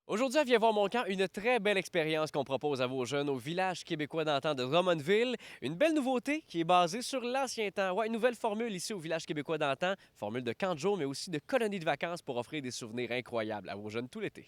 Aujourd'hui, à Viens voir mon camp, une très belle expérience qu'on propose à vos jeunes au village québécois d'antan de Drummondville. Une belle nouveauté qui est basée sur l'ancien temps. Ouais, une nouvelle formule ici au village québécois d'antan, formule de camp de jour, mais aussi de colonie de vacances pour offrir des souvenirs incroyables à vos jeunes tout l'été.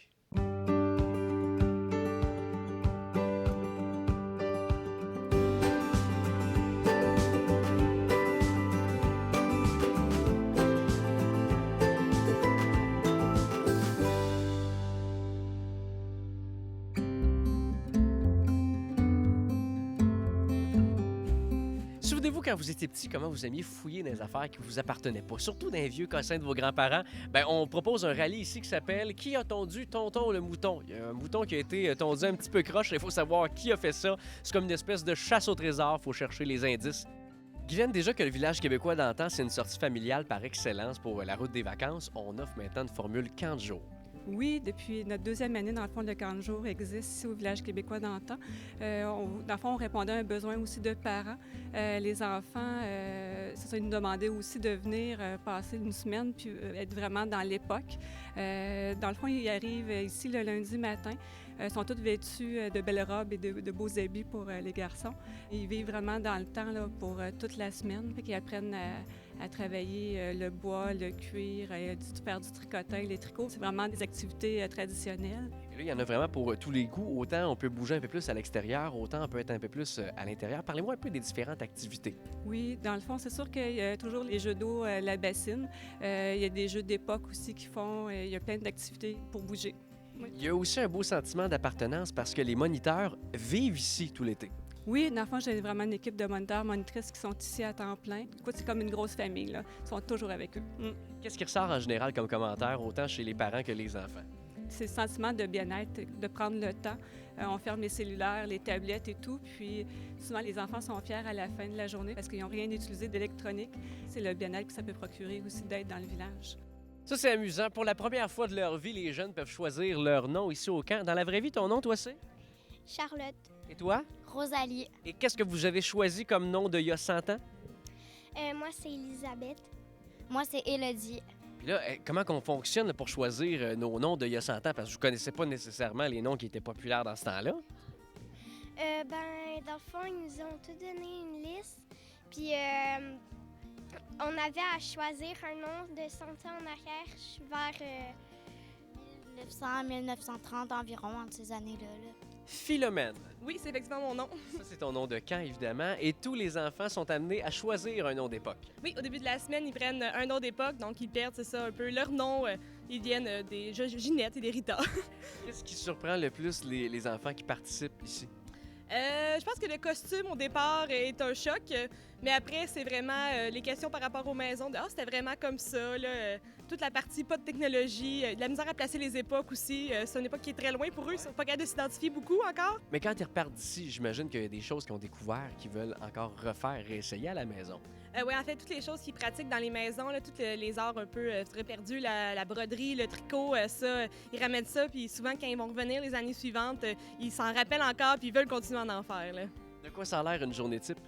Souvenez-vous quand vous étiez petit, comment vous aimiez fouiller dans les affaires qui vous appartenaient pas, surtout dans les vieux cossins de vos grands-parents. Ben, on propose un rallye ici qui s'appelle Qui a tondu Tonton le mouton? Il y a un mouton qui a été tondu un petit peu croche, il faut savoir qui a fait ça. C'est comme une espèce de chasse au trésor, il faut chercher les indices. Guylaine, déjà que le village québécois d'antan, c'est une sortie familiale par excellence pour la route des vacances, on offre maintenant une formule camp de jour. Oui, depuis notre deuxième année, dans le fond, le camp de jour existe ici au village québécois d'antan. Dans le fond, on répondait à un besoin aussi de parents. Les enfants, ils nous demandaient aussi de venir passer une semaine puis être vraiment dans l'époque. Dans le fond, ils arrivent ici le lundi matin. Ils sont tous vêtus de belles robes et de beaux habits pour les garçons. Ils vivent vraiment dans le temps là, pour toute la semaine. Fait qu'ils apprennent à travailler le bois, le cuir, faire du tricotage, les tricots. C'est vraiment des activités traditionnelles. Et là, il y en a vraiment pour tous les goûts. Autant on peut bouger un peu plus à l'extérieur, autant on peut être un peu plus à l'intérieur. Parlez-moi un peu des différentes activités. Oui, dans le fond, c'est sûr qu'il y a toujours les jeux d'eau, la bassine. Il y a des jeux d'époque aussi qui font. Il y a plein d'activités pour bouger. Oui. Il y a aussi un beau sentiment d'appartenance parce que les moniteurs vivent ici tout l'été. Oui, dans le fond, j'ai vraiment une équipe de moniteurs, monitrices qui sont ici à temps plein. Écoute, c'est comme une grosse famille, là. Ils sont toujours avec eux. Qu'est-ce qui ressort en général comme commentaire, autant chez les parents que les enfants? C'est le sentiment de bien-être, de prendre le temps. On ferme les cellulaires, les tablettes et tout. Puis souvent, les enfants sont fiers à la fin de la journée parce qu'ils n'ont rien utilisé d'électronique. C'est le bien-être que ça peut procurer aussi d'être dans le village. Ça, c'est amusant. Pour la première fois de leur vie, les jeunes peuvent choisir leur nom ici au camp. Dans la vraie vie, ton nom, toi, c'est? Charlotte, Et toi? Rosalie. Et qu'est-ce que vous avez choisi comme nom d'il y a 100 ans? Moi, c'est Elisabeth. Moi, c'est Élodie. Puis là, comment qu'on fonctionne là, pour choisir nos noms d'il y a 100 ans? Parce que je ne connaissais pas nécessairement les noms qui étaient populaires dans ce temps-là. Dans le fond, ils nous ont tout donné une liste. Puis, on avait à choisir un nom de 100 ans en arrière vers 1900-1930 environ, entre ces années-là. Philomène. Oui, c'est effectivement mon nom. Ça, c'est ton nom de camp, évidemment. Et tous les enfants sont amenés à choisir un nom d'époque. Oui, au début de la semaine, ils prennent un nom d'époque, donc ils perdent, c'est ça, un peu leur nom. Ils viennent des Ginette et des Rita. Qu'est-ce qui surprend le plus les enfants qui participent ici? Je pense que le costume, au départ, est un choc, mais après, c'est vraiment les questions par rapport aux maisons. Ah, c'était vraiment comme ça, là, toute la partie pas de technologie, de la misère à placer les époques aussi. C'est une époque qui est très loin pour eux, ils sont pas capables de s'identifier beaucoup encore. Mais quand ils repartent d'ici, j'imagine qu'il y a des choses qu'ils ont découvert qu'ils veulent encore refaire, réessayer à la maison. Oui, en fait, toutes les choses qu'ils pratiquent dans les maisons, là, tous les arts un peu très perdus, la broderie, le tricot, ça, ils ramènent ça, puis souvent, quand ils vont revenir les années suivantes, ils s'en rappellent encore, puis ils veulent continuer à en faire. Là. De quoi ça a l'air une journée type?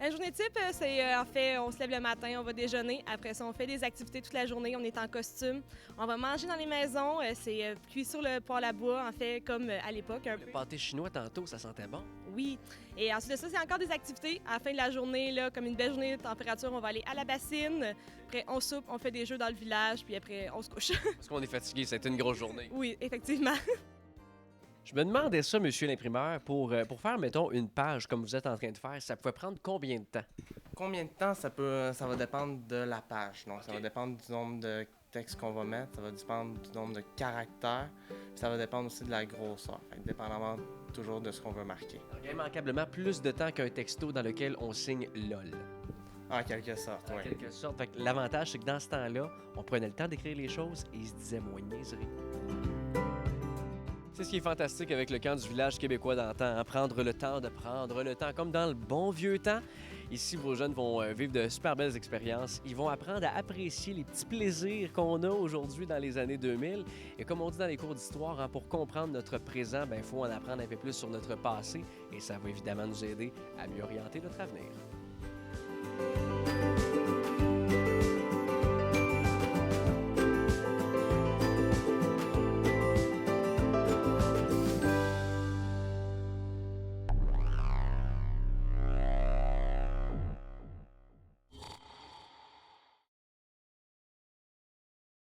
Une journée type, c'est en fait, on se lève le matin, on va déjeuner. Après ça, on fait des activités toute la journée. On est en costume. On va manger dans les maisons. C'est cuit sur le poêle à bois, en fait, comme à l'époque. Un Le peu. pâté chinois, tantôt, ça sentait bon. Oui. Et ensuite de ça, c'est encore des activités. À la fin de la journée, là, comme une belle journée de température, on va aller à la bassine. Après, on soupe, on fait des jeux dans le village, puis après, on se couche. Parce qu'on est fatigué, c'était une grosse journée. Oui, effectivement. Je me demandais ça, monsieur l'imprimeur, pour faire, mettons, une page comme vous êtes en train de faire, ça pouvait prendre combien de temps? Combien de temps ça va dépendre de la page. Donc, ça va dépendre du nombre de textes qu'on va mettre, ça va dépendre du nombre de caractères, puis ça va dépendre aussi de la grosseur. Fait que dépendamment toujours de ce qu'on veut marquer. Donc, immanquablement plus de temps qu'un texto dans lequel on signe LOL. En quelque sorte, En oui. quelque sorte. Fait que l'avantage, c'est que dans ce temps-là, on prenait le temps d'écrire les choses et il se disait moins de niaiseries. C'est ce qui est fantastique avec le camp du village québécois d'antan, hein? Prendre le temps de prendre le temps, comme dans le bon vieux temps. Ici, vos jeunes vont vivre de super belles expériences. Ils vont apprendre à apprécier les petits plaisirs qu'on a aujourd'hui dans les années 2000. Et comme on dit dans les cours d'histoire, hein, pour comprendre notre présent, il faut en apprendre un peu plus sur notre passé. Et ça va évidemment nous aider à mieux orienter notre avenir.